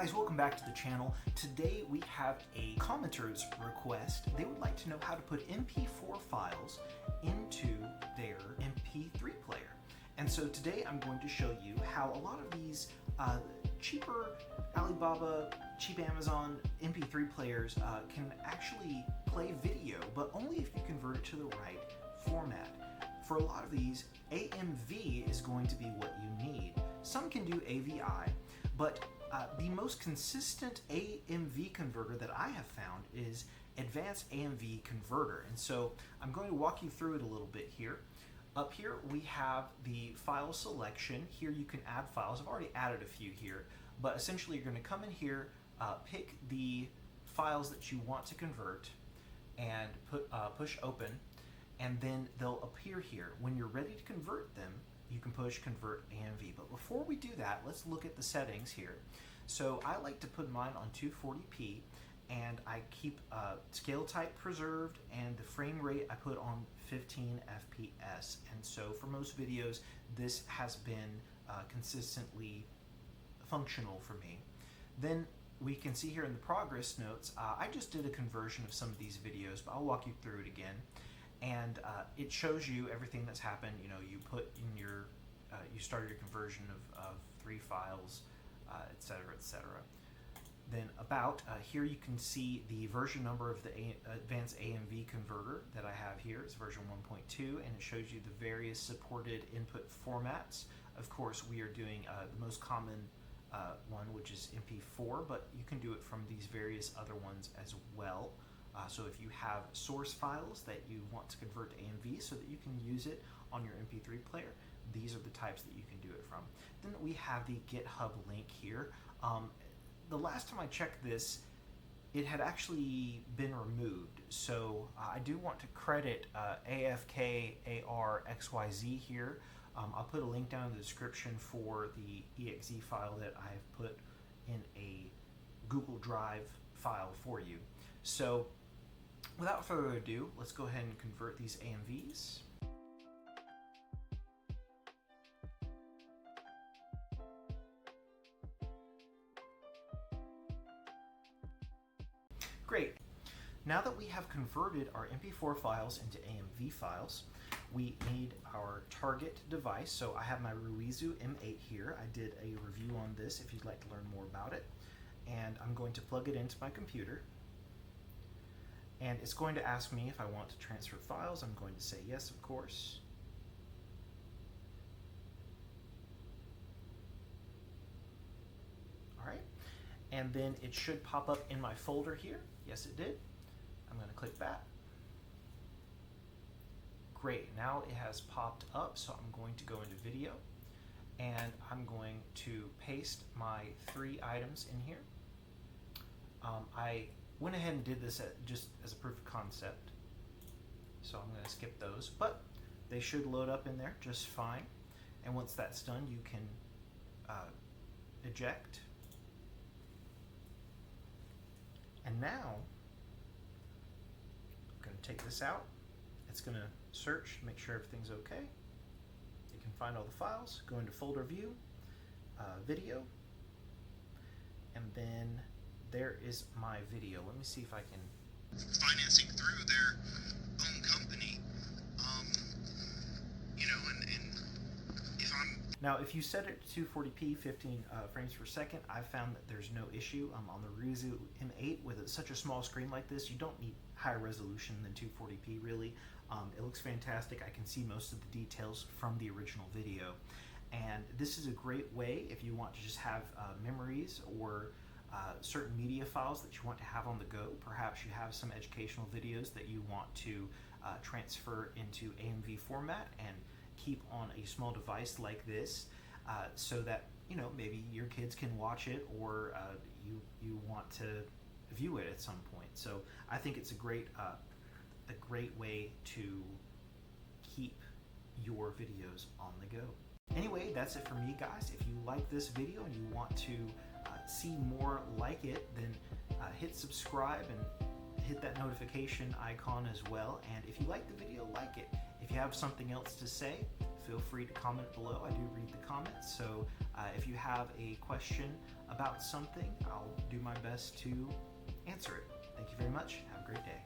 guys, welcome back to the channel. Today we have a commenter's request. They would like to know how to put MP4 files into their MP3 player. And so today I'm going to show you how a lot of these cheaper Alibaba, cheap Amazon MP3 players can actually play video, but only if you convert it to the right format. For a lot of these, AMV is going to be what you need. Some can do AVI, but the most consistent AMV converter that I have found is Advanced AMV Converter. And so I'm going to walk you through it a little bit here. Up here we have the file selection. Here you can add files. I've already added a few here, but essentially you're going to come in here, pick the files that you want to convert, and push open, and then they'll appear here. When you're ready to convert them, you can push convert AMV. But before we do that, let's look at the settings here. So I like to put mine on 240p, and I keep scale type preserved, and the frame rate I put on 15 FPS. And so for most videos, this has been consistently functional for me. Then we can see here in the progress notes, I just did a conversion of some of these videos, but I'll walk you through it again. And it shows you everything that's happened. You know, you put in your, you started your conversion of 3 files, etc., etc. Then about, here you can see the version number of the Advanced AMV Converter that I have here. It's version 1.2, and it shows you the various supported input formats. Of course, we are doing the most common one, which is MP4, but you can do it from these various other ones as well. So if you have source files that you want to convert to AMV so that you can use it on your MP3 player, these are the types that you can do it from. Then we have the GitHub link here. The last time I checked this, it had actually been removed. So I do want to credit AFKARXYZ here. I'll put a link down in the description for the exe file that I've put in a Google Drive file for you. So without further ado, let's go ahead and convert these AMVs. Great. Now that we have converted our MP4 files into AMV files, we need our target device. So I have my Ruizu M8 here. I did a review on this if you'd like to learn more about it. And I'm going to plug it into my computer. And it's going to ask me if I want to transfer files. I'm going to say yes, of course. All right. And then it should pop up in my folder here. Yes, it did. I'm going to click that. Great. Now it has popped up, so I'm going to go into video, and I'm going to paste my 3 items in here. I went ahead and did this just as a proof of concept, so I'm going to skip those, but they should load up in there just fine. And once that's done, you can eject. And now I'm going to take this out. It's going to search, make sure everything's okay. You can find all the files, go into folder view, video, and then there is my video. Let me see if I can. Financing through their own company, you know, and if I'm. Now, if you set it to 240p, 15 frames per second, I've found that there's no issue. On the Ruizu M8, with such a small screen like this, you don't need higher resolution than 240p, really. It looks fantastic. I can see most of the details from the original video. And this is a great way if you want to just have memories or certain media files that you want to have on the go. Perhaps you have some educational videos that you want to transfer into AMV format and keep on a small device like this, so that, you know, maybe your kids can watch it, or you want to view it at some point. So I think it's a great way to keep your videos on the go. Anyway, that's it for me, guys. If you like this video and you want to see more like it, then hit subscribe and hit that notification icon as well. And if you like the video, like it. If you have something else to say, feel free to comment below. I do read the comments, so if you have a question about something, I'll do my best to answer it. Thank you very much. Have a great day.